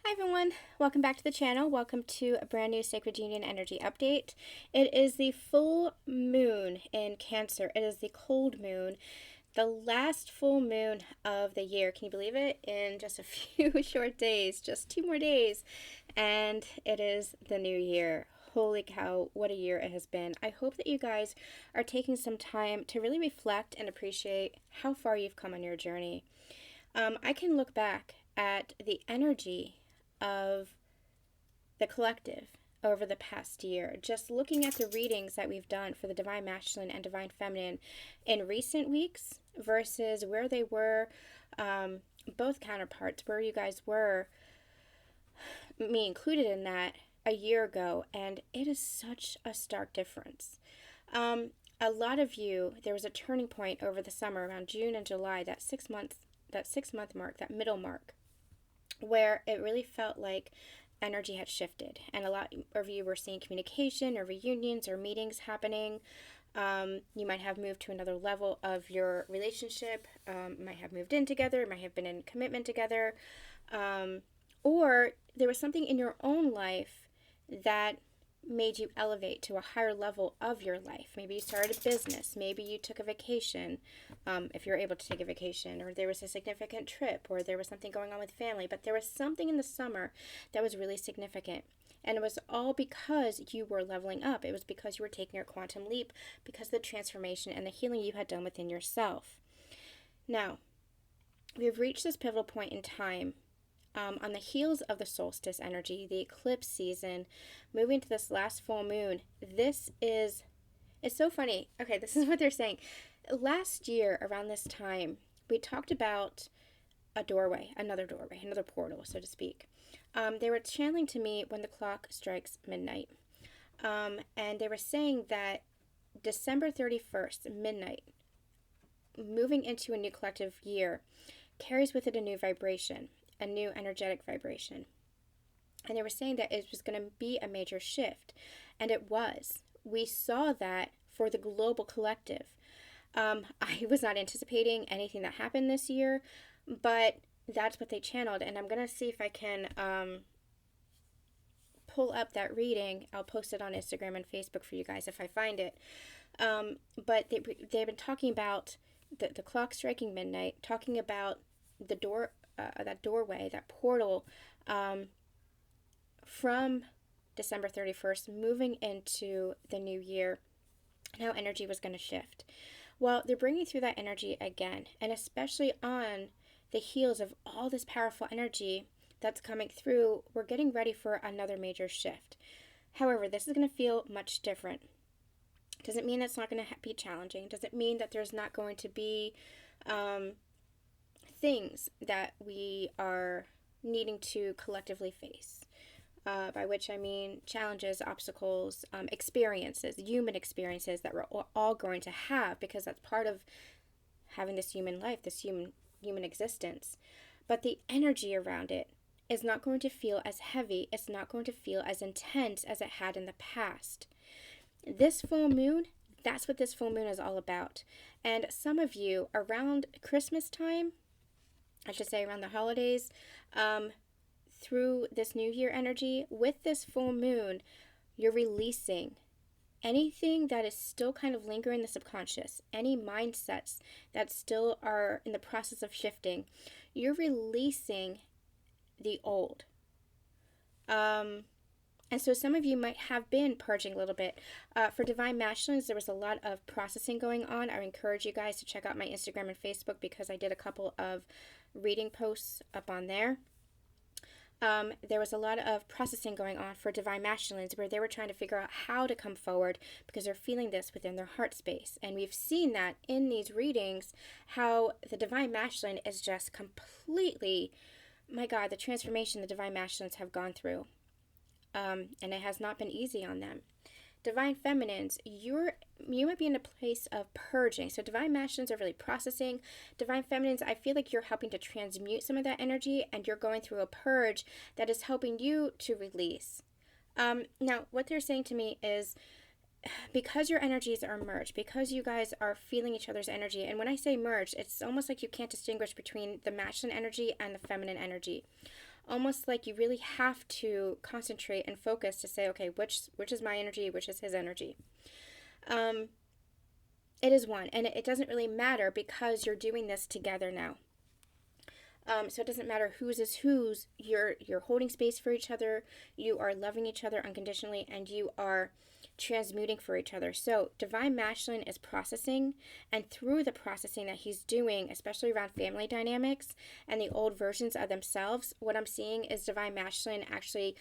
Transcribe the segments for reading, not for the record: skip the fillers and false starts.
Hi everyone, welcome back to the channel. Welcome to a brand new Sacred Union Energy update. It is the full moon in Cancer. It is the cold moon, the last full moon of the year. Can you believe it? In just a few short days, just 2 more days, and it is the new year. Holy cow, what a year it has been. I hope that you guys are taking some time to really reflect and appreciate how far you've come on your journey. I can look back at the energy of the collective over the past year, just looking at the readings that we've done for the Divine Masculine and Divine Feminine in recent weeks versus where they were, both counterparts, where you guys were, me included in that, a year ago, and it is such a stark difference. A lot of you, there was a turning point over the summer around June and July, that 6 month mark, that middle mark, where it really felt like energy had shifted, and a lot of you were seeing communication or reunions or meetings happening. You might have moved to another level of your relationship, might have moved in together, might have been in commitment together, or there was something in your own life that made you elevate to a higher level of your life. Maybe you started a business, maybe you took a vacation, if you're able to take a vacation, or there was a significant trip, or there was something going on with family, but there was something in the summer that was really significant. And it was all because you were leveling up. It was because you were taking your quantum leap, because of the transformation and the healing you had done within yourself. Now, we've reached this pivotal point in time, on the heels of the solstice energy, the eclipse season, moving to this last full moon. It's so funny. Okay, this is what they're saying. Last year, around this time, we talked about a doorway, another portal, so to speak. They were channeling to me when the clock strikes midnight. And they were saying that December 31st, midnight, moving into a new collective year, carries with it a new vibration, a new energetic vibration. And they were saying that it was going to be a major shift. And it was. We saw that for the global collective. I was not anticipating anything that happened this year, but that's what they channeled. And I'm going to see if I can pull up that reading. I'll post it on Instagram and Facebook for you guys if I find it. But they've been talking about the clock striking midnight, talking about the door, that doorway, that portal, from December 31st, moving into the new year, and how energy was going to shift. Well, they're bringing through that energy again, and especially on the heels of all this powerful energy that's coming through, we're getting ready for another major shift. However, this is going to feel much different. Doesn't mean it's not going to be challenging. Doesn't mean that there's not going to be things that we are needing to collectively face, by which I mean challenges, obstacles, experiences, human experiences that we're all going to have, because that's part of having this human life, this human existence. But the energy around it is not going to feel as heavy. It's not going to feel as intense as it had in the past. This full moon, that's what this full moon is all about. And some of you, around Christmas time, I should say around the holidays, through this new year energy, with this full moon, you're releasing anything that is still kind of lingering in the subconscious, any mindsets that still are in the process of shifting. You're releasing the old. And so some of you might have been purging a little bit. For Divine Masculines, there was a lot of processing going on. I would encourage you guys to check out my Instagram and Facebook, because I did a couple of reading posts up on there. There was a lot of processing going on for Divine Masculines, where they were trying to figure out how to come forward, because they're feeling this within their heart space. And we've seen that in these readings, how the Divine Masculine is just completely, my God, the transformation the Divine Masculines have gone through. And it has not been easy on them. Divine Feminines, you might be in a place of purging. So Divine Masculines are really processing. Divine Feminines, I feel like you're helping to transmute some of that energy, and you're going through a purge that is helping you to release. Now, what they're saying to me is, because your energies are merged, because you guys are feeling each other's energy, and when I say merged, it's almost like you can't distinguish between the masculine energy and the feminine energy. almost like you really have to concentrate and focus to say, okay, which is my energy, which is his energy. It is one, and it doesn't really matter because you're doing this together now. So it doesn't matter whose is whose. You're holding space for each other. You are loving each other unconditionally, and you are transmuting for each other. So Divine Masculine is processing, and through the processing that he's doing, especially around family dynamics and the old versions of themselves, what I'm seeing is Divine Masculine actually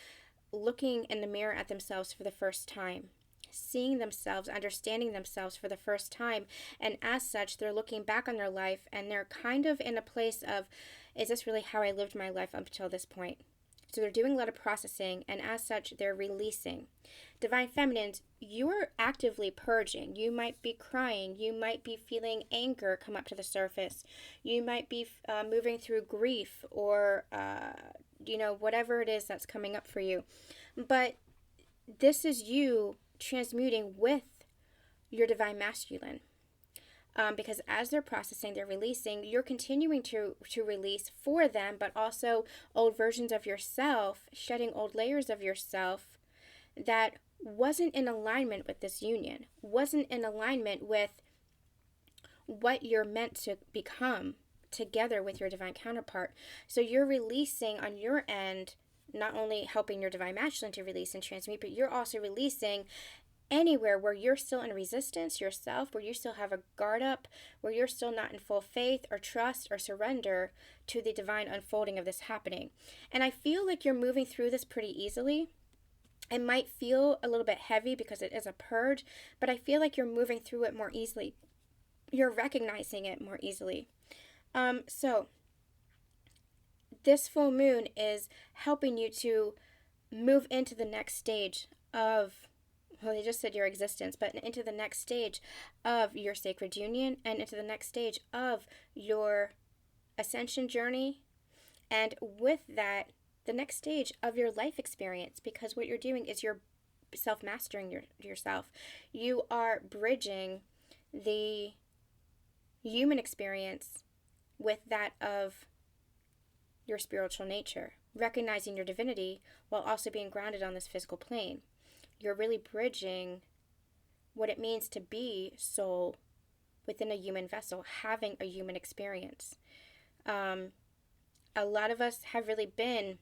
looking in the mirror at themselves for the first time, seeing themselves, understanding themselves for the first time, and as such, they're looking back on their life, and they're kind of in a place of, is this really how I lived my life up until this point? So they're doing a lot of processing, and as such, they're releasing. Divine Feminines, you're actively purging. You might be crying. You might be feeling anger come up to the surface. You might be moving through grief or, whatever it is that's coming up for you. But this is you transmuting with your Divine Masculine. Because as they're processing, they're releasing, you're continuing to release for them, but also old versions of yourself, shedding old layers of yourself that wasn't in alignment with this union, wasn't in alignment with what you're meant to become together with your divine counterpart. So you're releasing on your end, not only helping your Divine Masculine to release and transmute, but you're also releasing anywhere where you're still in resistance yourself, where you still have a guard up, where you're still not in full faith or trust or surrender to the divine unfolding of this happening. And I feel like you're moving through this pretty easily. It might feel a little bit heavy because it is a purge, but I feel like you're moving through it more easily. You're recognizing it more easily. So this full moon is helping you to move into the next stage of, well, they just said your existence, but into the next stage of your sacred union and into the next stage of your ascension journey. And with that, the next stage of your life experience, because what you're doing is you're self-mastering yourself. You are bridging the human experience with that of your spiritual nature, recognizing your divinity while also being grounded on this physical plane. You're really bridging what it means to be soul within a human vessel, having a human experience. A lot of us have really been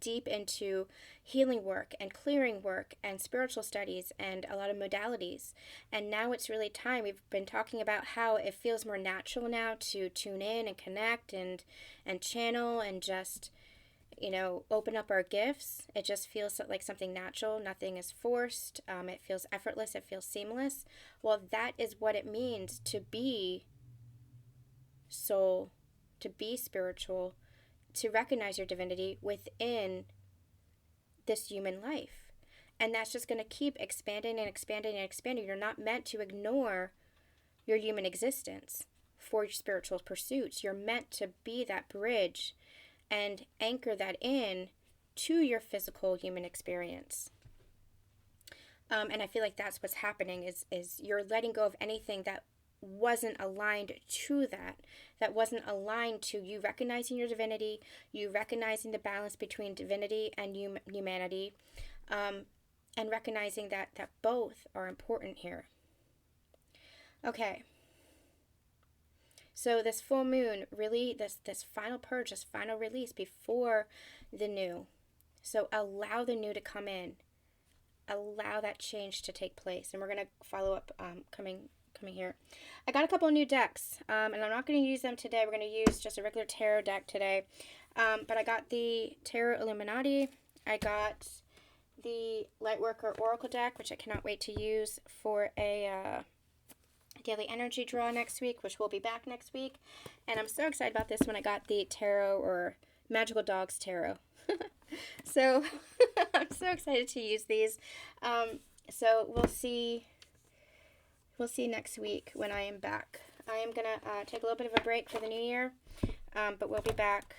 deep into healing work and clearing work and spiritual studies and a lot of modalities. And now it's really time. We've been talking about how it feels more natural now to tune in and connect and channel and just, open up our gifts. It just feels like something natural. Nothing is forced. It feels effortless. It feels seamless. Well, that is what it means to be soul, to be spiritual, to recognize your divinity within this human life. And that's just going to keep expanding and expanding and expanding. You're not meant to ignore your human existence for your spiritual pursuits. You're meant to be that bridge and anchor that in to your physical human experience. And I feel like that's what's happening is you're letting go of anything that wasn't aligned to that wasn't aligned to you recognizing your divinity, you recognizing the balance between divinity and humanity, and recognizing that both are important here. Okay. So this full moon, really, this final purge, this final release before the new. So allow the new to come in. Allow that change to take place. And we're going to follow up coming here. I got a couple of new decks, and I'm not going to use them today. We're going to use just a regular tarot deck today. But I got the Tarot Illuminati. I got the Lightworker Oracle deck, which I cannot wait to use for a daily energy draw next week, which will be back next week. And I'm so excited about this when I got the Tarot or Magical Dogs Tarot. So I'm so excited to use these. So we'll see next week when I am back. I am going to take a little bit of a break for the new year, but we'll be back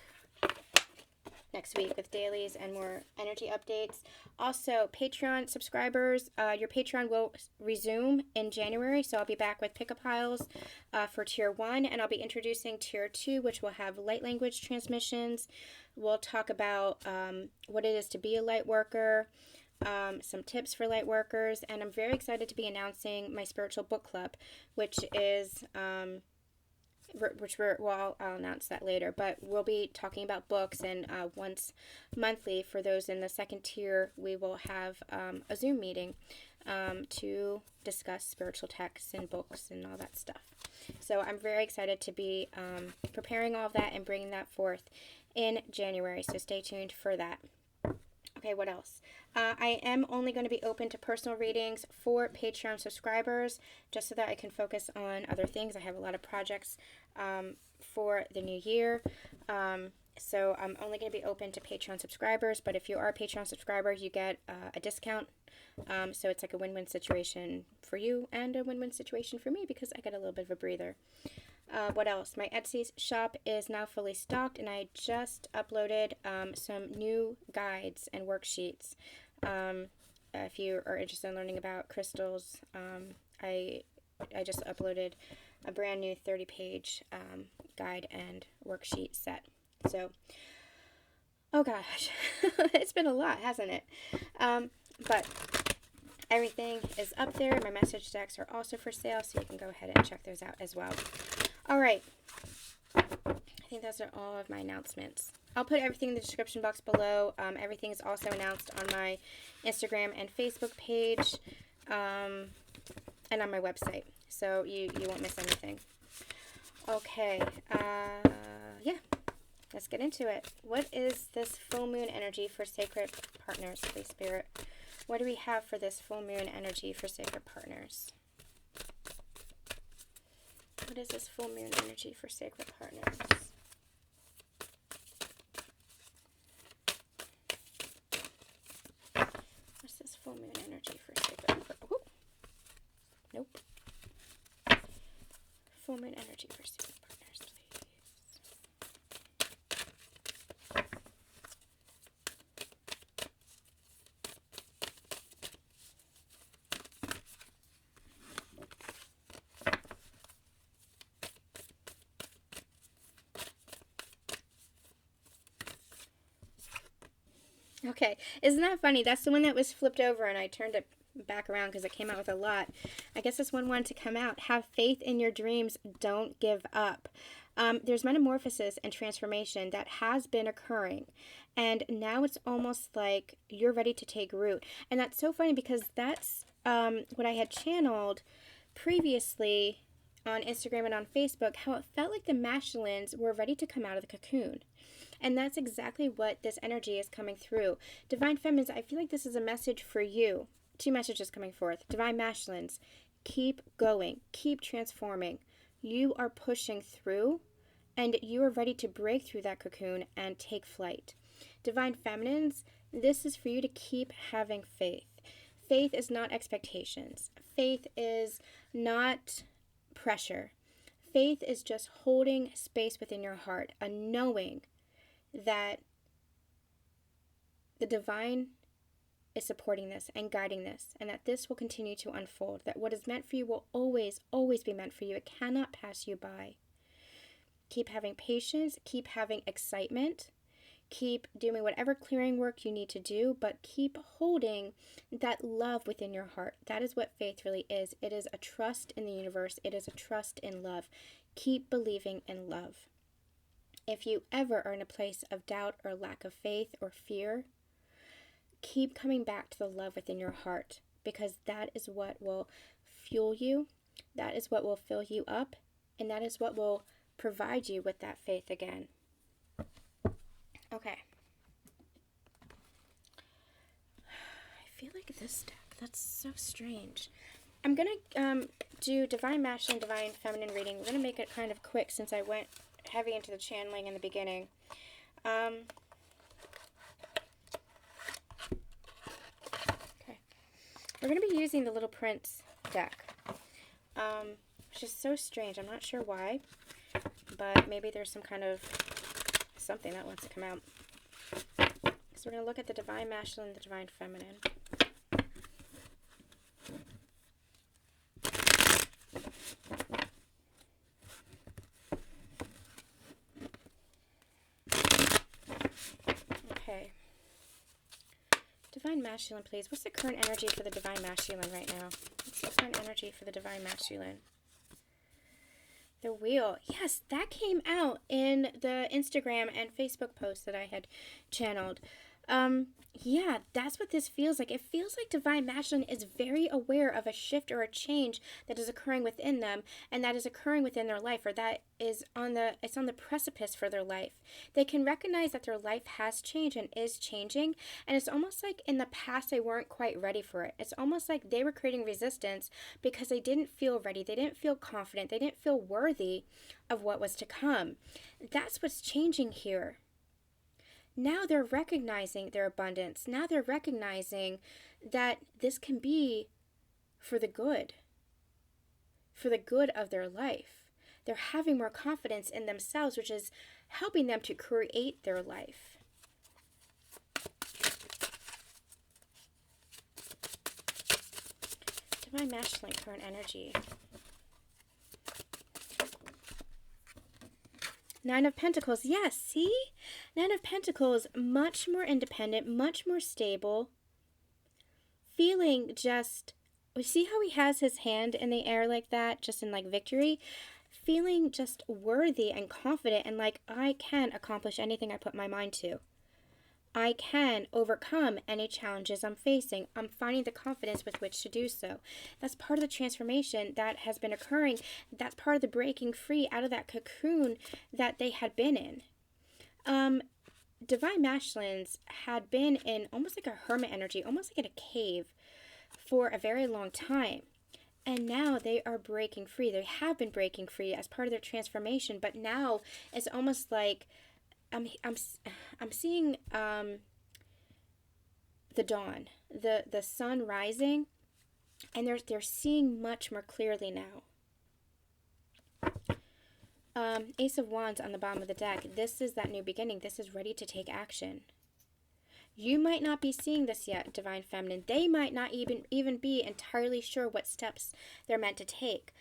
next week with dailies and more energy updates. Also, Patreon subscribers, your Patreon will resume in January, so I'll be back with pickup piles for Tier 1, and I'll be introducing Tier 2, which will have light language transmissions. We'll talk about what it is to be a light worker, some tips for light workers, and I'm very excited to be announcing my spiritual book club, which is... I'll announce that later, but we'll be talking about books, and once monthly for those in the second tier, we will have a Zoom meeting to discuss spiritual texts and books and all that stuff. So I'm very excited to be preparing all of that and bringing that forth in January, so stay tuned for that. Okay, what else? I am only going to be open to personal readings for Patreon subscribers, just so that I can focus on other things. I have a lot of projects for the new year, so I'm only going to be open to Patreon subscribers, but if you are a Patreon subscriber, you get a discount, so it's like a win-win situation for you and a win-win situation for me, because I get a little bit of a breather. What else? My Etsy shop is now fully stocked, and I just uploaded some new guides and worksheets. If you are interested in learning about crystals, I just uploaded a brand new 30-page guide and worksheet set. So, oh gosh, it's been a lot, hasn't it? But everything is up there. My message decks are also for sale, so you can go ahead and check those out as well. All right, I think those are all of my announcements. I'll put everything in the description box below. Everything is also announced on my Instagram and Facebook page, and on my website, so you won't miss anything. Okay, yeah, let's get into it. What is this full moon energy for sacred partners, please, Spirit? What do we have for this full moon energy for sacred partners? What is this full moon energy for sacred partners? What's this full moon energy for sacred partners? Nope. Full moon energy for sacred partners, please. Okay, isn't that funny? That's the one that was flipped over, and I turned it back around because it came out with a lot. I guess this one wanted to come out. Have faith in your dreams. Don't give up. There's metamorphosis and transformation that has been occurring, and now it's almost like you're ready to take root. And that's so funny, because that's what I had channeled previously on Instagram and on Facebook, how it felt like the masculines were ready to come out of the cocoon. And that's exactly what this energy is coming through. Divine Feminines, I feel like this is a message for you. Two messages coming forth. Divine Masculines, keep going. Keep transforming. You are pushing through, and you are ready to break through that cocoon and take flight. Divine Feminines, this is for you to keep having faith. Faith is not expectations. Faith is not pressure. Faith is just holding space within your heart, a knowing that the divine is supporting this and guiding this, and that this will continue to unfold, that what is meant for you will always, always be meant for you. It cannot pass you by. Keep having patience, keep having excitement, keep doing whatever clearing work you need to do, but keep holding that love within your heart. That is what faith really is. It is a trust in the universe. It is a trust in love. Keep believing in love. If you ever are in a place of doubt or lack of faith or fear, keep coming back to the love within your heart, because that is what will fuel you, that is what will fill you up, and that is what will provide you with that faith again. Okay. I feel like this deck, that's so strange. I'm going to do Divine Masculine, Divine Feminine reading. We're going to make it kind of quick since I went heavy into the channeling in the beginning. Okay. We're going to be using the Little Prince deck, which is so strange. I'm not sure why, but maybe there's some kind of something that wants to come out. So we're going to look at the Divine Masculine and the Divine Feminine. Okay. Divine Masculine, please. What's the current energy for the Divine Masculine right now? What's the current energy for the Divine Masculine? The Wheel. Yes, that came out in the Instagram and Facebook post that I had channeled. Yeah, that's what this feels like. It feels like Divine Masculine is very aware of a shift or a change that is occurring within them, and that is occurring within their life, or that is on the precipice for their life. They can recognize that their life has changed and is changing, and it's almost like in the past they weren't quite ready for it. It's almost like they were creating resistance because they didn't feel ready, they didn't feel confident, they didn't feel worthy of what was to come. That's what's changing here. Now they're recognizing their abundance. Now they're recognizing that this can be for the good of their life. They're having more confidence in themselves, which is helping them to create their life. Divine Masculine current energy. Nine of Pentacles. Yes, see? Nine of Pentacles, much more independent, much more stable. Feeling just, see how he has his hand in the air like that, just in like victory? Feeling just worthy and confident and like, I can accomplish anything I put my mind to. I can overcome any challenges I'm facing. I'm finding the confidence with which to do so. That's part of the transformation that has been occurring. That's part of the breaking free out of that cocoon that they had been in. Divine Masculines had been in almost like a hermit energy, almost like in a cave for a very long time. And now they are breaking free. They have been breaking free as part of their transformation, but now it's almost like I'm seeing the dawn, the sun rising, and they're seeing much more clearly now. Ace of Wands on the bottom of the deck. This is that new beginning. This is ready to take action. You might not be seeing this yet, Divine Feminine. They might not even be entirely sure what steps they're meant to take,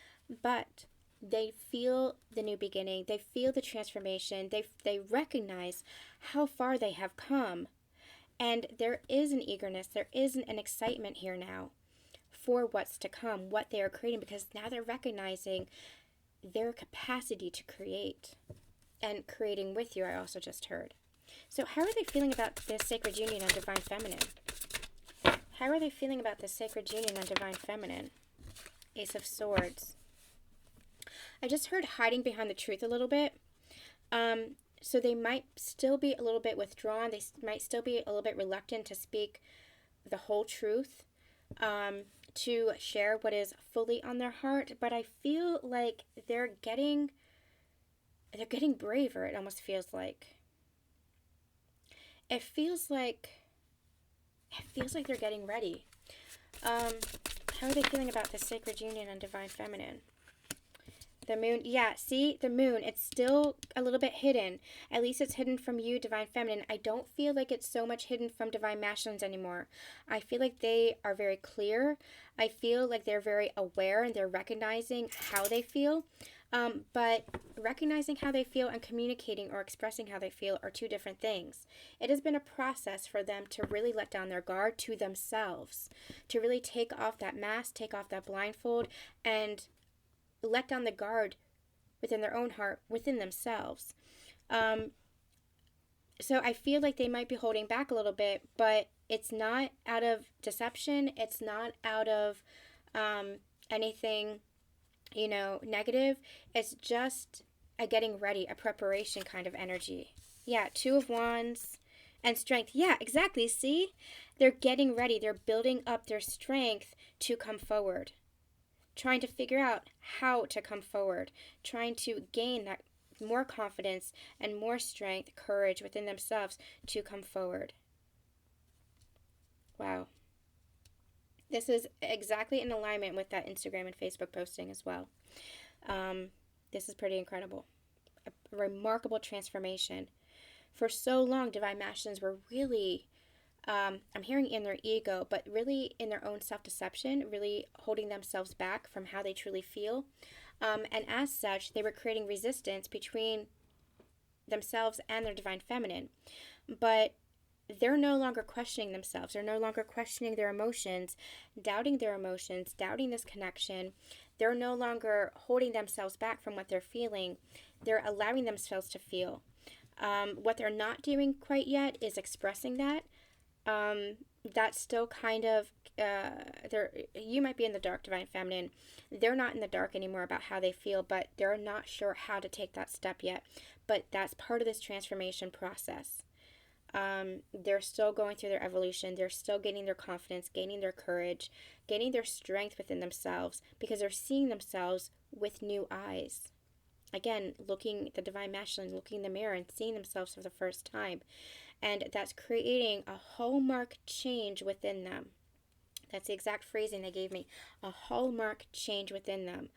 but they feel the new beginning. They feel the transformation. They recognize how far they have come. And there is an eagerness. There is an excitement here now for what's to come, what they are creating, because now they're recognizing their capacity to create. And creating with you, I also just heard. So how are they feeling about this sacred union on Divine Feminine? How are they feeling about this sacred union on Divine Feminine? Ace of Swords. I just heard hiding behind the truth a little bit. So they might still be a little bit withdrawn. They might still be a little bit reluctant to speak the whole truth, to share what is fully on their heart. But I feel like they're getting braver, it almost feels like. It feels like they're getting ready. How are they feeling about the sacred union on Divine Feminine? The Moon, yeah, see, the Moon, it's still a little bit hidden. At least it's hidden from you, Divine Feminine. I don't feel like it's so much hidden from Divine Masculines anymore. I feel like they are very clear. I feel like they're very aware and they're recognizing how they feel. But recognizing how they feel and communicating or expressing how they feel are two different things. It has been a process for them to really let down their guard to themselves, to really take off that mask, take off that blindfold, and let down the guard within their own heart, within themselves. So I feel like they might be holding back a little bit, but it's not out of deception. It's not out of anything, negative. It's just a getting ready, a preparation kind of energy. Yeah, Two of Wands and Strength. Yeah, exactly. See? They're getting ready. They're building up their strength to come forward. Trying to figure out how to come forward. Trying to gain that more confidence and more strength, courage within themselves to come forward. Wow. This is exactly in alignment with that Instagram and Facebook posting as well. This is pretty incredible. A remarkable transformation For so long, divine masculines were really, I'm hearing in their ego, but really in their own self-deception, really holding themselves back from how they truly feel. And as such, they were creating resistance between themselves and their divine feminine. But they're no longer questioning themselves. They're no longer questioning their emotions, doubting this connection. They're no longer holding themselves back from what they're feeling. They're allowing themselves to feel. What they're not doing quite yet is expressing that. That's still kind of, you might be in the dark, divine feminine. They're not in the dark anymore about how they feel, but they're not sure how to take that step yet. But that's part of this transformation process. They're still going through their evolution. They're still gaining their confidence, gaining their courage, gaining their strength within themselves, because they're seeing themselves with new eyes. Again, looking, the divine masculine, looking in the mirror and seeing themselves for the first time. And that's creating a hallmark change within them. That's the exact phrasing they gave me. A hallmark change within them.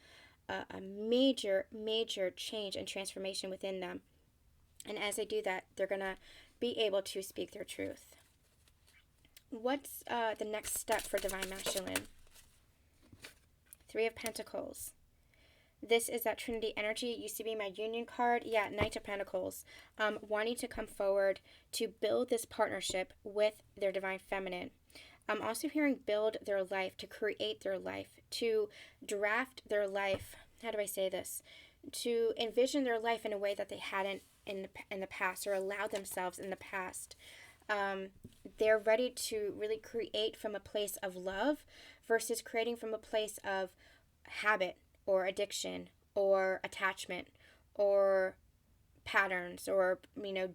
A major, major change and transformation within them. And as they do that, they're going to be able to speak their truth. What's the next step for divine masculine? Three of Pentacles. This is that Trinity energy. It used to be my union card. Yeah, Knight of Pentacles. Wanting to come forward to build this partnership with their divine feminine. I'm also hearing build their life, to create their life, to draft their life. How do I say this? To envision their life in a way that they hadn't in the past, or allowed themselves in the past. They're ready to really create from a place of love versus creating from a place of habit or addiction or attachment or patterns or,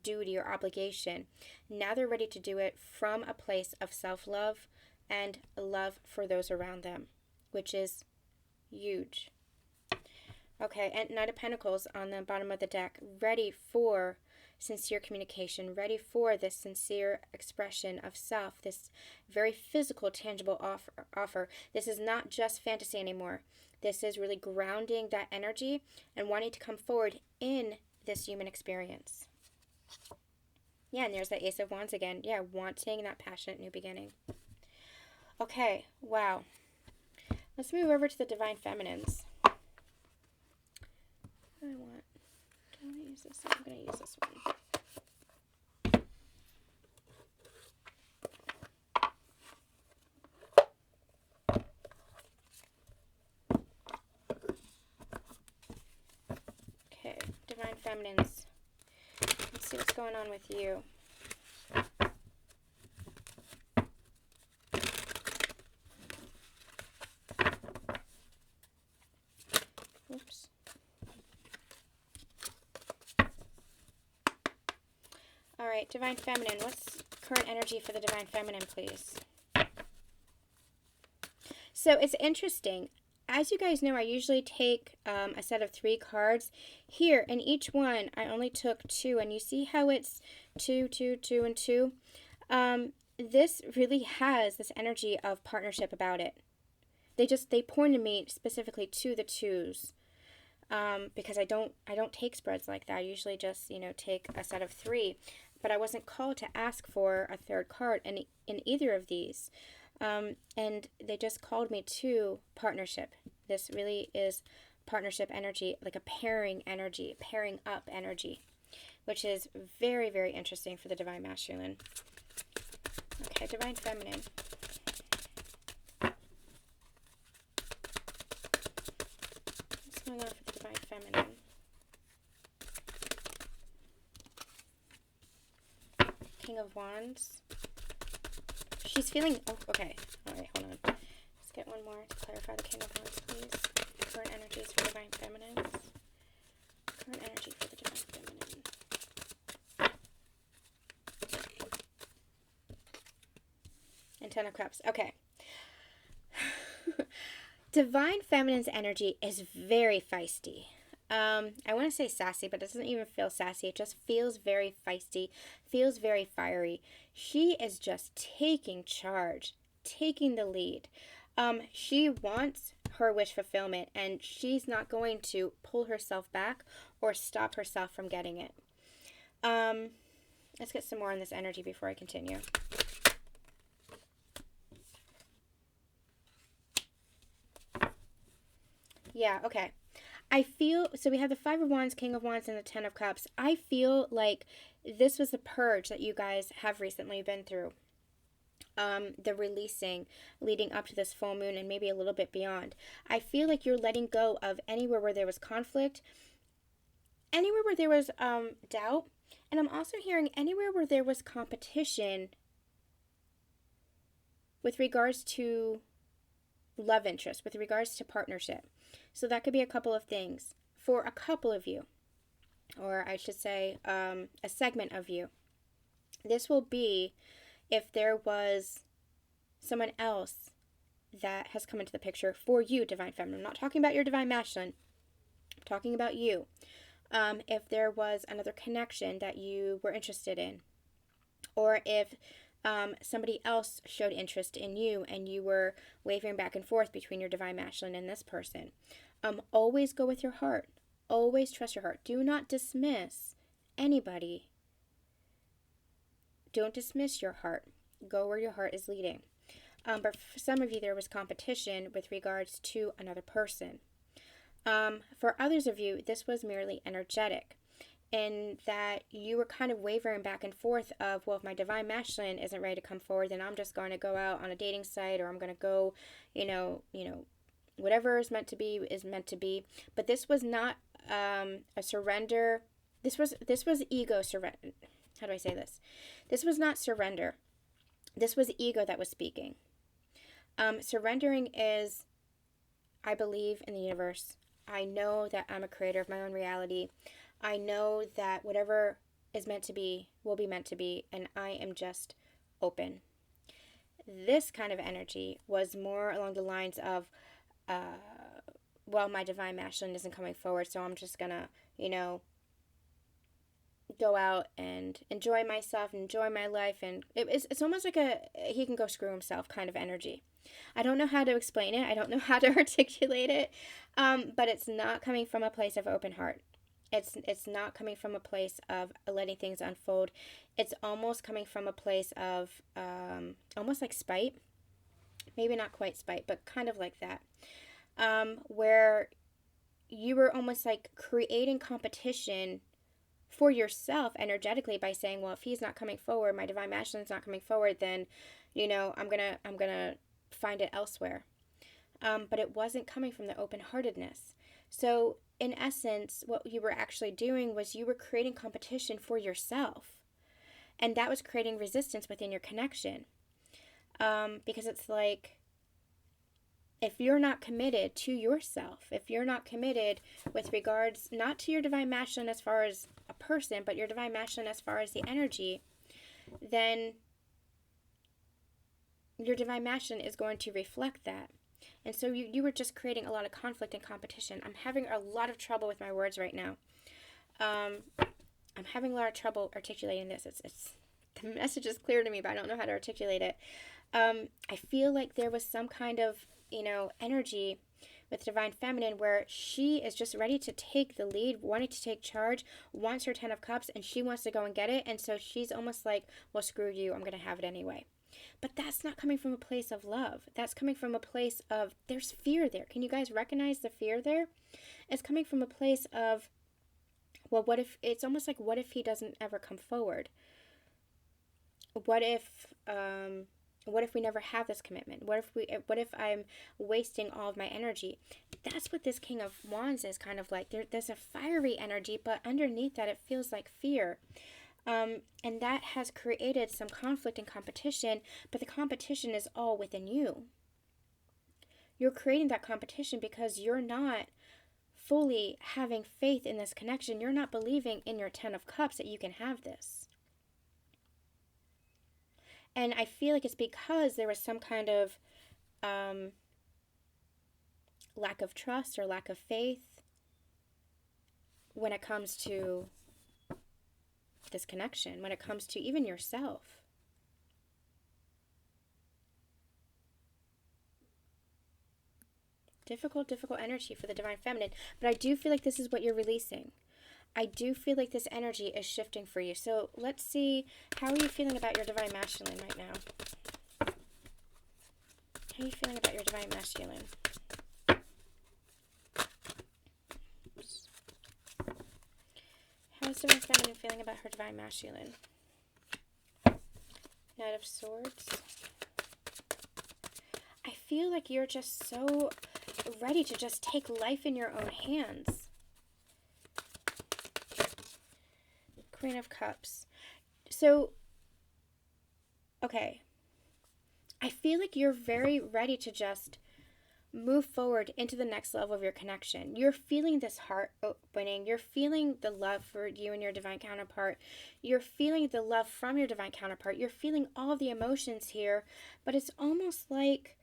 duty or obligation. Now they're ready to do it from a place of self-love and love for those around them, which is huge. Okay, and Knight of Pentacles on the bottom of the deck, ready for sincere communication, ready for this sincere expression of self, this very physical, tangible offer. This is not just fantasy anymore. This is really grounding that energy and wanting to come forward in this human experience. Yeah, and there's that Ace of Wands again. Yeah, wanting that passionate new beginning. Okay, wow. Let's move over to the Divine Feminines. Do I want to use this? I'm going to use this one. Okay, Divine Feminines. Let's see what's going on with you. Oops. All right, Divine Feminine. What's current energy for the Divine Feminine, please? So it's interesting. As you guys know, I usually take a set of 3 cards. Here, in each one, I only took 2. And you see how it's 2, 2, 2, and 2? This really has this energy of partnership about it. They pointed me specifically to the 2s. Because I don't take spreads like that. I usually just, take a set of 3. But I wasn't called to ask for a 3rd card in either of these. And they just called me to partnership. This really is partnership energy, like a pairing energy, pairing up energy, which is very, very interesting for the Divine Masculine. Okay, Divine Feminine. What's going on for the Divine Feminine? King of Wands. She's feeling, oh, okay. All right, hold on. Let's get one more to clarify the King of Wands, please. Current energies for Divine Feminines. Current energy for the Divine Feminine. And Ten of Cups. Okay. Divine Feminine's energy is very feisty. I want to say sassy, but it doesn't even feel sassy. It just feels very feisty, feels very fiery. She is just taking charge, taking the lead. She wants her wish fulfillment, and she's not going to pull herself back or stop herself from getting it. Let's get some more on this energy before I continue. Yeah, okay. I feel, so we have the Five of Wands, King of Wands, and the Ten of Cups. I feel like this was the purge that you guys have recently been through. The releasing leading up to this full moon and maybe a little bit beyond. I feel like you're letting go of anywhere where there was conflict, anywhere where there was doubt, and I'm also hearing anywhere where there was competition with regards to love interest, with regards to partnership. So that could be a couple of things for a couple of you, or I should say a segment of you. This will be if there was someone else that has come into the picture for you, Divine Feminine. I'm not talking about your Divine Masculine. I'm talking about you. If there was another connection that you were interested in, or if somebody else showed interest in you and you were wavering back and forth between your Divine Masculine and this person. Always go with your heart. Always trust your heart. Do not dismiss anybody. Don't dismiss your heart. Go where your heart is leading. But for some of you, there was competition with regards to another person. For others of you, this was merely energetic, in that you were kind of wavering back and forth of, well, if my Divine Masculine isn't ready to come forward, then I'm just going to go out on a dating site, or I'm going to go, whatever is meant to be is meant to be. But this was not a surrender. This was ego surrender. How do I say this? This was not surrender. This was ego that was speaking. Surrendering is, I believe in the universe. I know that I'm a creator of my own reality. I know that whatever is meant to be will be meant to be, and I am just open. This kind of energy was more along the lines of, well, my Divine Masculine isn't coming forward, so I'm just gonna, go out and enjoy myself, enjoy my life, and it's almost like a he can go screw himself kind of energy. I don't know how to explain it. I don't know how to articulate it, but it's not coming from a place of open heart. It's not coming from a place of letting things unfold. It's almost coming from a place of almost like spite. Maybe not quite spite, but kind of like that, where you were almost like creating competition for yourself energetically by saying, well, if he's not coming forward, my Divine Masculine's not coming forward, then, I'm gonna find it elsewhere. But it wasn't coming from the open-heartedness. So in essence, what you were actually doing was you were creating competition for yourself. And that was creating resistance within your connection. Because it's like, if you're not committed to yourself, if you're not committed with regards, not to your Divine Masculine as far as a person, but your Divine Masculine as far as the energy, then your Divine Masculine is going to reflect that. And so you were just creating a lot of conflict and competition. I'm having a lot of trouble with my words right now. I'm having a lot of trouble articulating this. It's the message is clear to me, but I don't know how to articulate it. I feel like there was some kind of, energy with Divine Feminine where she is just ready to take the lead, wanting to take charge, wants her 10 of Cups, and she wants to go and get it. And so she's almost like, well, screw you, I'm going to have it anyway. But that's not coming from a place of love. That's coming from a place of, there's fear there. Can you guys recognize the fear there? It's coming from a place of, well, what if, it's almost like, what if he doesn't ever come forward? What if we never have this commitment? What if I'm wasting all of my energy? That's what this King of Wands is kind of like. There's a fiery energy, but underneath that, it feels like fear. And that has created some conflict and competition, but the competition is all within you. You're creating that competition because you're not fully having faith in this connection. You're not believing in your 10 of Cups that you can have this. And I feel like it's because there was some kind of lack of trust or lack of faith when it comes to this connection, when it comes to even yourself. Difficult energy for the Divine Feminine. But I do feel like this is what you're releasing. I do feel like this energy is shifting for you. So let's see, how are you feeling about your Divine Masculine right now? How are you feeling about your Divine Masculine? How is Divine Feminine feeling about her Divine Masculine? Knight of Swords. I feel like you're just so ready to just take life in your own hands. Queen of Cups. So, okay. I feel like you're very ready to just move forward into the next level of your connection. You're feeling this heart opening. You're feeling the love for you and your divine counterpart. You're feeling the love from your divine counterpart. You're feeling all of the emotions here, but it's almost like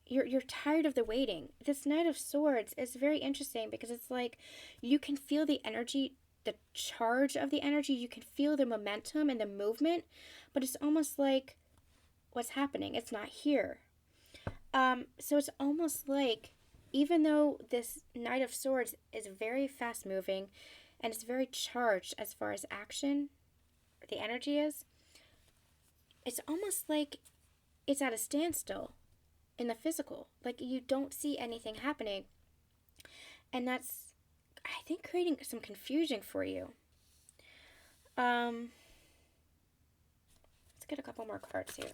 you're tired of the waiting. This Knight of Swords is very interesting because it's like you can feel the energy, the charge of the energy. You can feel the momentum and the movement, but it's almost like what's happening? It's not here. So it's almost like even though this Knight of Swords is very fast moving and it's very charged as far as action, the energy is, it's almost like it's at a standstill in the physical. Like you don't see anything happening. And that's, I think, creating some confusion for you. Let's get a couple more cards here.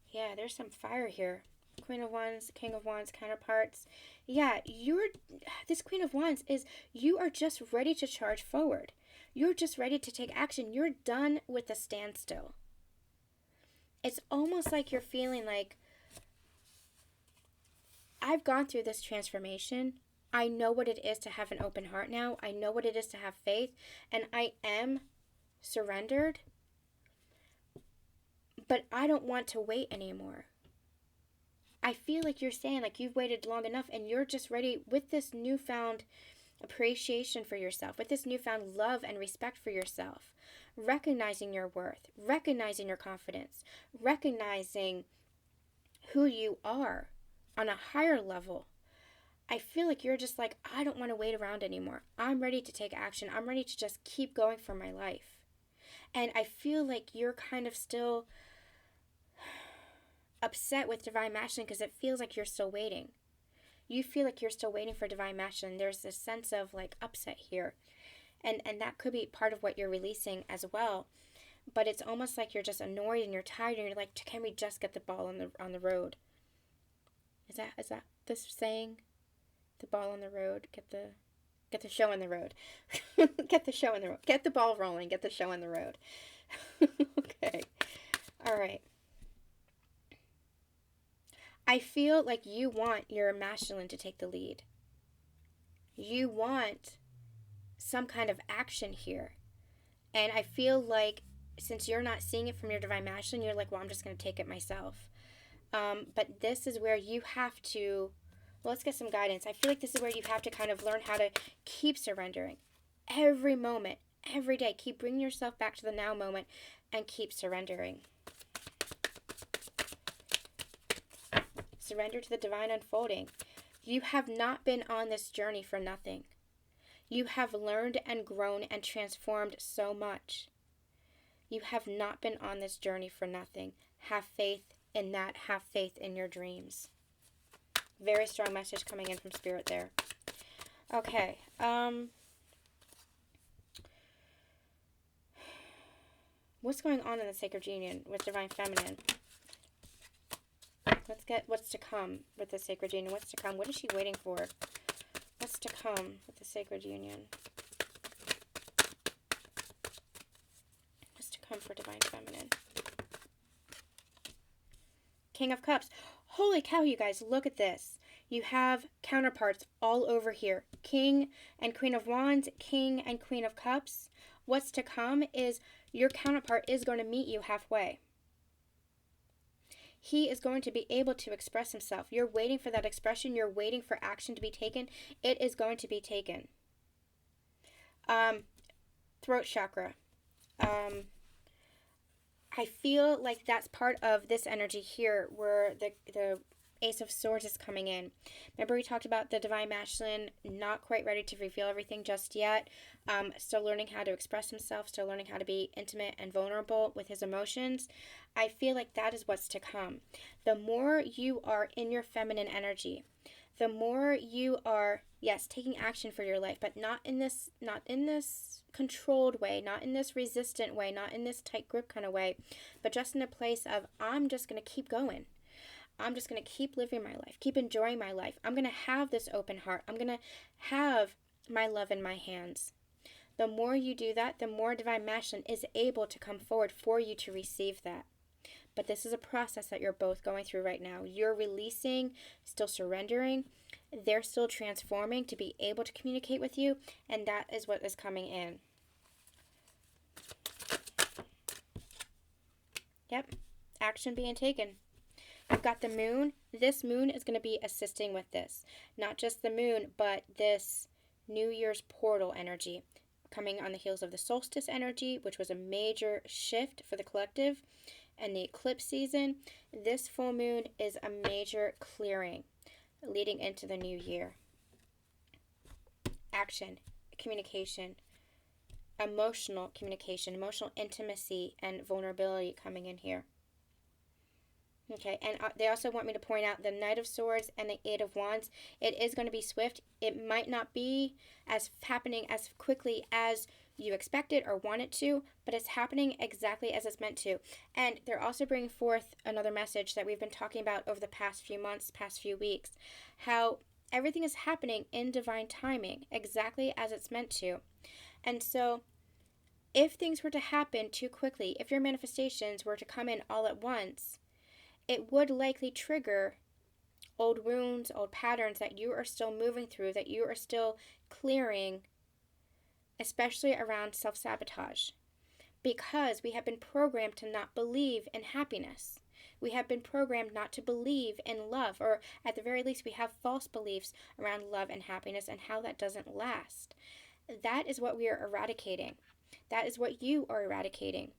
Yeah, there's some fire here. Queen of Wands, King of Wands, counterparts. Yeah, this Queen of Wands is, you are just ready to charge forward. You're just ready to take action. You're done with the standstill. It's almost like you're feeling like, I've gone through this transformation. I know what it is to have an open heart now. I know what it is to have faith. And I am surrendered. But I don't want to wait anymore. I feel like you're saying like you've waited long enough and you're just ready with this newfound appreciation for yourself, with this newfound love and respect for yourself, recognizing your worth, recognizing your confidence, recognizing who you are on a higher level. I feel like you're just like, I don't want to wait around anymore. I'm ready to take action. I'm ready to just keep going for my life. And I feel like you're kind of still upset with Divine Masculine because it feels like you're still waiting. You feel like you're still waiting for Divine Masculine. There's this sense of like upset here. And that could be part of what you're releasing as well. But it's almost like you're just annoyed and you're tired and you're like, can we just get the ball on the road? Is that this saying? The ball on the road, get the show on the road. Get the show on the road. Get the ball rolling, get the show on the road. Okay. All right. I feel like you want your masculine to take the lead. You want some kind of action here. And I feel like since you're not seeing it from your divine masculine, you're like, well, I'm just going to take it myself. But this is where you have to, well, let's get some guidance. I feel like this is where you have to kind of learn how to keep surrendering. Every moment, every day, keep bringing yourself back to the now moment and keep surrendering. Surrender to the divine unfolding. You have not been on this journey for nothing. You have learned and grown and transformed so much. You have not been on this journey for nothing. Have faith in that. Have faith in your dreams. Very strong message coming in from Spirit there. Okay. What's going on in the Sacred Union with Divine Feminine? Let's get what's to come with the Sacred Union. What's to come? What is she waiting for? What's to come with the Sacred Union? What's to come for Divine Feminine? King of Cups. Holy cow, you guys, look at this. You have counterparts all over here. King and Queen of Wands, King and Queen of Cups. What's to come is your counterpart is going to meet you halfway. He is going to be able to express himself. You're waiting for that expression. You're waiting for action to be taken. It is going to be taken. Throat chakra. I feel like that's part of this energy here where the Ace of Swords is coming in. Remember we talked about the Divine Masculine not quite ready to reveal everything just yet. Still learning how to express himself, still learning how to be intimate and vulnerable with his emotions. I feel like that is what's to come. The more you are in your feminine energy, the more you are, yes, taking action for your life, but not in this controlled way, not in this resistant way, not in this tight grip kind of way, but just in a place of, I'm just going to keep going. I'm just going to keep living my life, keep enjoying my life. I'm going to have this open heart. I'm going to have my love in my hands. The more you do that, the more Divine Masculine is able to come forward for you to receive that. But this is a process that you're both going through right now. You're releasing, still surrendering. They're still transforming to be able to communicate with you. And that is what is coming in. Yep. Action being taken. We've got the moon. This moon is going to be assisting with this. Not just the moon, but this New Year's portal energy. Coming on the heels of the solstice energy, which was a major shift for the collective. And the eclipse season, this full moon is a major clearing leading into the new year. Action, communication, emotional communication, emotional intimacy, and vulnerability coming in here. Okay, and they also want me to point out the Knight of Swords and the Eight of Wands. It is going to be swift. It might not be as happening as quickly as you expect it or want it to, but it's happening exactly as it's meant to. And they're also bringing forth another message that we've been talking about over the past few months, past few weeks, how everything is happening in divine timing, exactly as it's meant to. And so if things were to happen too quickly, if your manifestations were to come in all at once, it would likely trigger old wounds, old patterns that you are still moving through, that you are still clearing, especially around self-sabotage, because we have been programmed to not believe in happiness. We have been programmed not to believe in love, or at the very least we have false beliefs around love and happiness and how that doesn't last. That is what we are eradicating. That is what you are eradicating.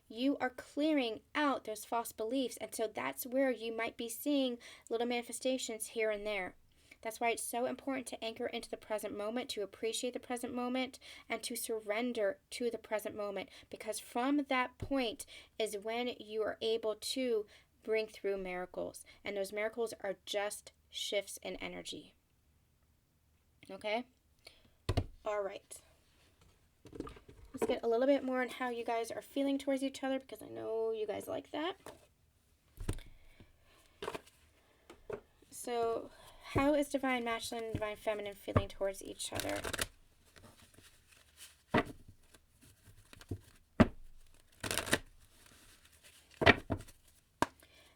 You are clearing out those false beliefs, and so that's where you might be seeing little manifestations here and there. That's why it's so important to anchor into the present moment, to appreciate the present moment, and to surrender to the present moment, because from that point is when you are able to bring through miracles, and those miracles are just shifts in energy. Okay? All right. Let's get a little bit more on how you guys are feeling towards each other, because I know you guys like that. So, how is Divine Masculine and Divine Feminine feeling towards each other?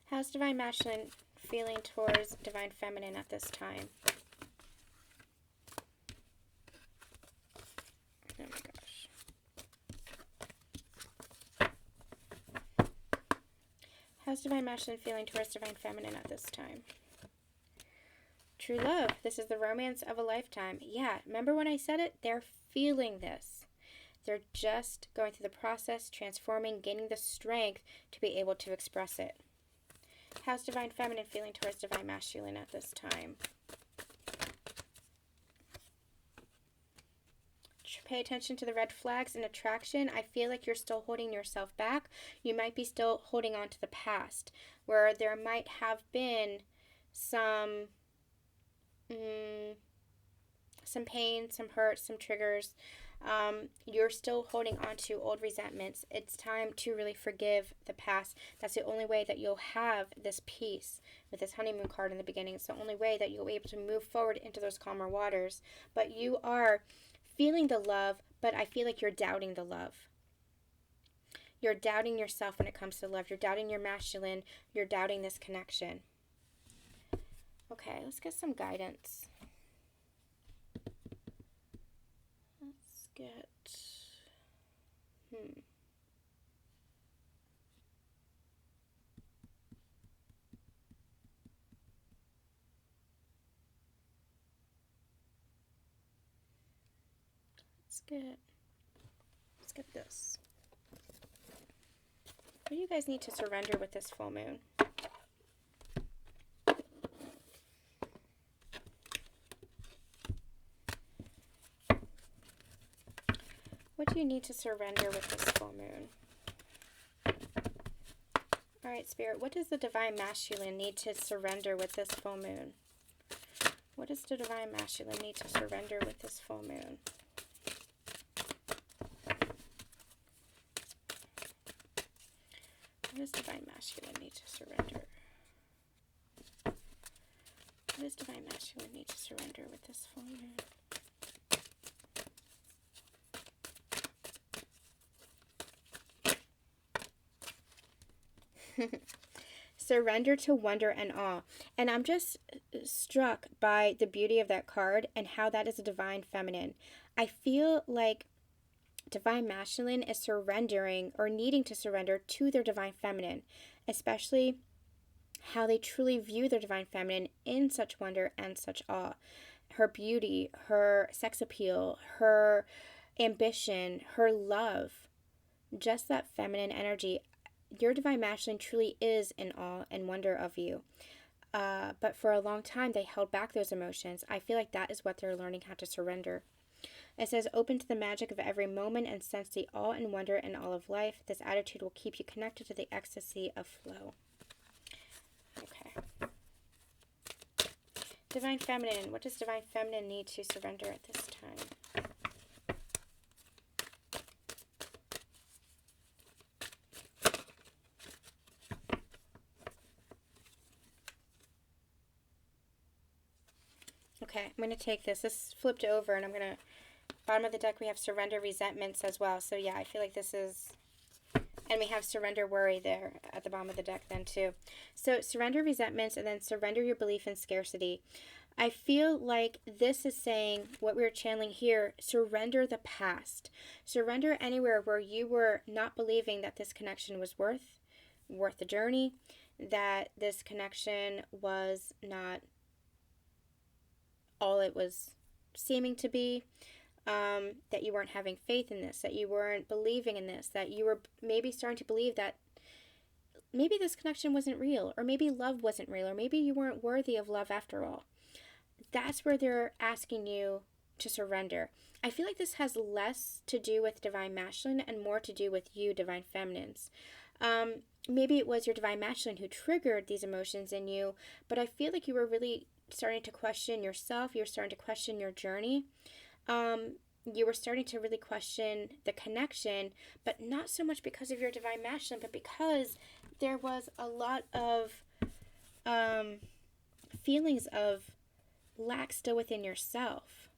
How's Divine Masculine feeling towards Divine Feminine at this time? Oh my gosh. How's Divine Masculine feeling towards Divine Feminine at this time? True love. This is the romance of a lifetime. Yeah, remember when I said it? They're feeling this. They're just going through the process, transforming, gaining the strength to be able to express it. How's Divine Feminine feeling towards Divine Masculine at this time? Pay attention to the red flags in attraction. I feel like you're still holding yourself back. You might be still holding on to the past, where there might have been some pain, some hurt, some triggers. You're still holding on to old resentments. It's time to really forgive the past. That's the only way that you'll have this peace with this honeymoon card in the beginning. It's the only way that you'll be able to move forward into those calmer waters. But you are feeling the love, but I feel like you're doubting the love. You're doubting yourself when it comes to love. You're doubting your masculine. You're doubting this connection. Okay, let's get some guidance. Let's get... Let's get this. What do you guys need to surrender with this full moon? What do you need to surrender with this full moon? All right, Spirit, what does the Divine Masculine need to surrender with this full moon? What does the Divine Masculine need to surrender with this full moon? What does Divine Masculine need to surrender? What does Divine Masculine need to surrender with this full moon? Surrender to wonder and awe. And I'm just struck by the beauty of that card and how that is a Divine Feminine. I feel like Divine Masculine is surrendering or needing to surrender to their Divine Feminine, especially how they truly view their Divine Feminine in such wonder and such awe. Her beauty, her sex appeal, her ambition, her love, just that feminine energy. Your Divine Masculine truly is in awe and wonder of you. But for a long time, they held back those emotions. I feel like that is what they're learning how to surrender. It says, open to the magic of every moment and sense the awe and wonder in all of life. This attitude will keep you connected to the ecstasy of flow. Okay. Divine Feminine. What does Divine Feminine need to surrender at this time? Okay, I'm going to take this. This flipped over, and I'm going to... Bottom of the deck, we have surrender resentments as well. So, yeah, I feel like this is... And we have surrender worry there at the bottom of the deck then, too. So, surrender resentments, and then surrender your belief in scarcity. I feel like this is saying, what we're channeling here, surrender the past. Surrender anywhere where you were not believing that this connection was worth the journey, that this connection was not all it was seeming to be, that you weren't having faith in this, that you weren't believing in this, that you were maybe starting to believe that maybe this connection wasn't real, or maybe love wasn't real, or maybe you weren't worthy of love after all. That's where they're asking you to surrender. I feel like this has less to do with Divine Masculine and more to do with you, Divine Feminines. Maybe it was your Divine Masculine who triggered these emotions in you, but I feel like you were really starting to question yourself. You were starting to question your journey. You were starting to really question the connection, but not so much because of your Divine Masculine, but because there was a lot of feelings of lack still within yourself.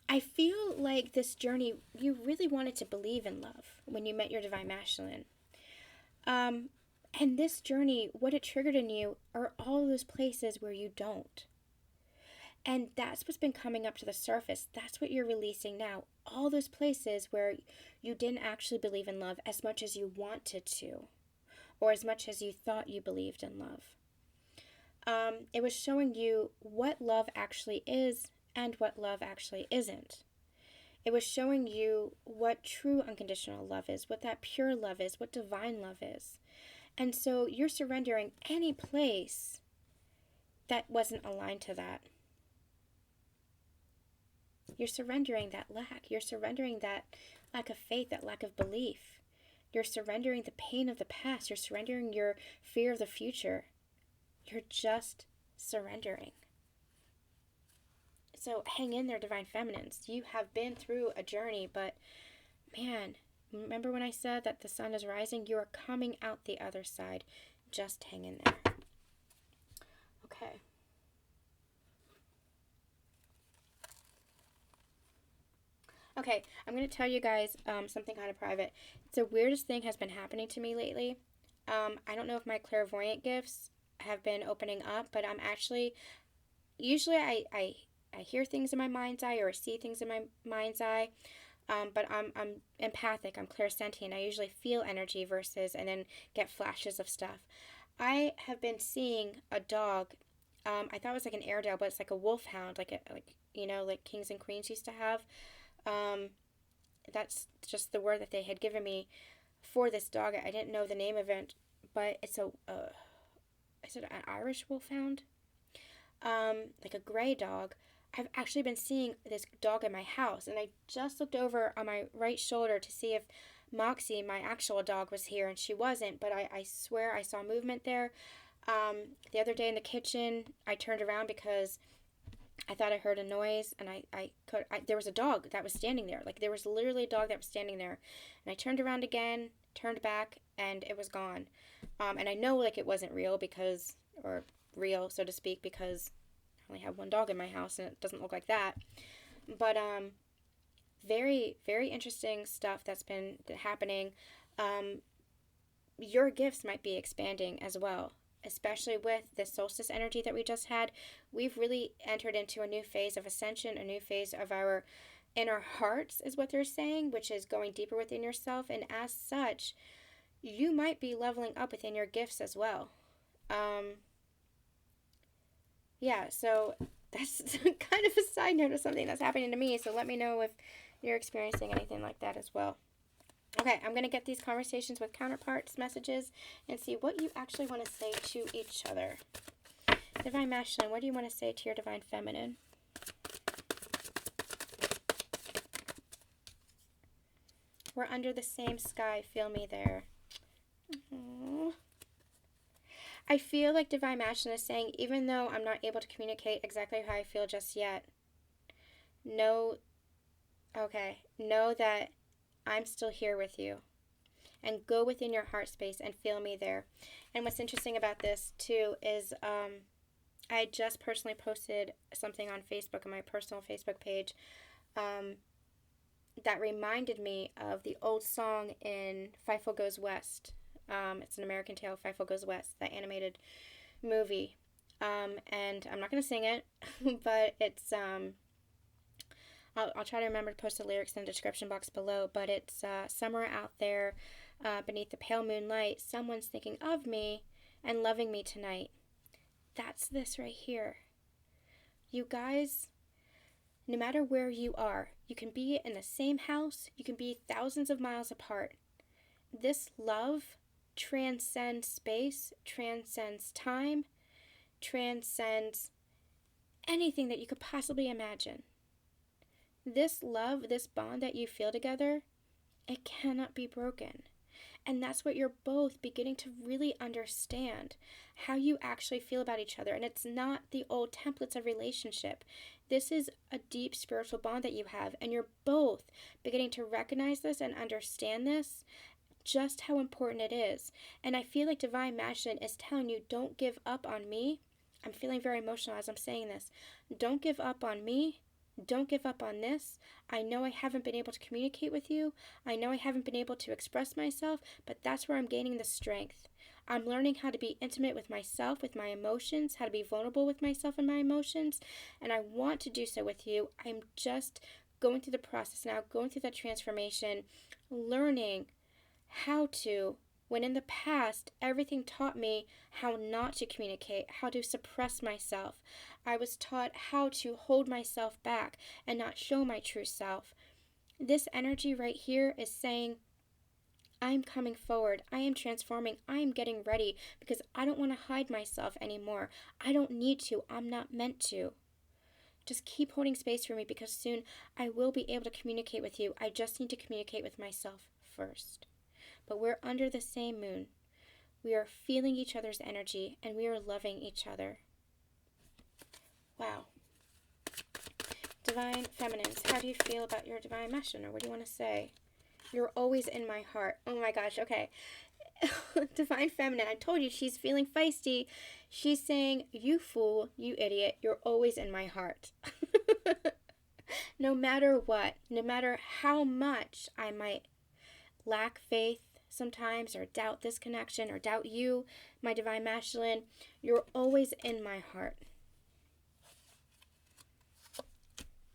I feel like this journey, you really wanted to believe in love when you met your Divine Masculine. And this journey, what it triggered in you are all those places where you don't. And that's what's been coming up to the surface. That's what you're releasing now. All those places where you didn't actually believe in love as much as you wanted to, or as much as you thought you believed in love. It was showing you what love actually is and what love actually isn't. It was showing you what true unconditional love is, what that pure love is, what divine love is. And so you're surrendering any place that wasn't aligned to that. You're surrendering that lack. You're surrendering that lack of faith, that lack of belief. You're surrendering the pain of the past. You're surrendering your fear of the future. You're just surrendering. So hang in there, Divine Feminines. You have been through a journey, but man, remember when I said that the sun is rising? You are coming out the other side. Just hang in there. Okay. Okay, I'm going to tell you guys something kind of private. The weirdest thing has been happening to me lately. I don't know if my clairvoyant gifts have been opening up, but I'm actually, usually I hear things in my mind's eye or see things in my mind's eye, but I'm empathic, I'm clairsentient. I usually feel energy and then get flashes of stuff. I have been seeing a dog. I thought it was like an Airedale, but it's like a wolfhound, like kings and queens used to have. That's just the word that they had given me for this dog. I didn't know the name of it, but it's is it an Irish wolfhound? Like a gray dog. I've actually been seeing this dog in my house, and I just looked over on my right shoulder to see if Moxie, my actual dog, was here, and she wasn't, but I swear I saw movement there. The other day in the kitchen, I turned around because I thought I heard a noise, and there was a dog that was standing there. Like, there was literally a dog that was standing there, and I turned around again, turned back, and it was gone. And I know, like, it wasn't real or real, so to speak, because I only have one dog in my house, and it doesn't look like that. But, very, very interesting stuff that's been happening. Your gifts might be expanding as well, especially with the solstice energy that we just had. We've really entered into a new phase of ascension, a new phase of our inner hearts, is what they're saying, which is going deeper within yourself. And as such, you might be leveling up within your gifts as well. Yeah, so that's kind of a side note of something that's happening to me. So let me know if you're experiencing anything like that as well. Okay, I'm going to get these conversations with counterparts messages and see what you actually want to say to each other. Divine Masculine, what do you want to say to your Divine Feminine? We're under the same sky. Feel me there. Aww. I feel like Divine Masculine is saying, even though I'm not able to communicate exactly how I feel just yet, know that I'm still here with you. And go within your heart space and feel me there. And what's interesting about this, too, is I just personally posted something on Facebook, on my personal Facebook page, that reminded me of the old song in Fievel Goes West. It's an American Tale, Fievel Goes West, that animated movie. And I'm not going to sing it, but it's... I'll try to remember to post the lyrics in the description box below, but it's somewhere out there beneath the pale moonlight, someone's thinking of me and loving me tonight. That's this right here. You guys, no matter where you are, you can be in the same house, you can be thousands of miles apart. This love transcends space, transcends time, transcends anything that you could possibly imagine. This love, this bond that you feel together, it cannot be broken. And that's what you're both beginning to really understand, how you actually feel about each other. And it's not the old templates of relationship. This is a deep spiritual bond that you have. And you're both beginning to recognize this and understand this, just how important it is. And I feel like Divine Masculine is telling you, don't give up on me. I'm feeling very emotional as I'm saying this. Don't give up on me. Don't give up on this. I know I haven't been able to communicate with you. I know I haven't been able to express myself, but that's where I'm gaining the strength. I'm learning how to be intimate with myself, with my emotions, how to be vulnerable with myself and my emotions, and I want to do so with you. I'm just going through the process now, going through that transformation, learning how to, when in the past, everything taught me how not to communicate, how to suppress myself. I was taught how to hold myself back and not show my true self. This energy right here is saying, I'm coming forward. I am transforming. I am getting ready because I don't want to hide myself anymore. I don't need to. I'm not meant to. Just keep holding space for me because soon I will be able to communicate with you. I just need to communicate with myself first. But we're under the same moon. We are feeling each other's energy and we are loving each other. Wow. Divine Feminines, how do you feel about your Divine Masculine, or what do you want to say? You're always in my heart. Oh my gosh, okay. Divine Feminine, I told you she's feeling feisty. She's saying, you fool, you idiot, you're always in my heart. No matter what, no matter how much I might lack faith sometimes, or doubt this connection, or doubt you, my Divine Masculine, you're always in my heart.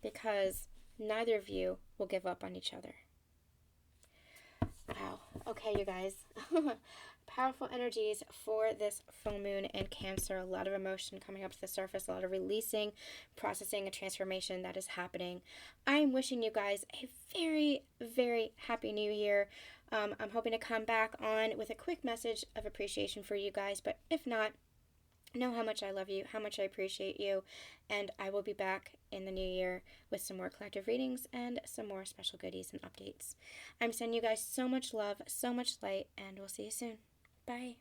Because neither of you will give up on each other. Wow. Okay, you guys. Powerful energies for this full moon in Cancer. A lot of emotion coming up to the surface. A lot of releasing, processing, and transformation that is happening. I'm wishing you guys a very, very happy new year. I'm hoping to come back on with a quick message of appreciation for you guys. But if not, know how much I love you, how much I appreciate you, and I will be back in the new year with some more collective readings and some more special goodies and updates. I'm sending you guys so much love, so much light, and we'll see you soon. Bye.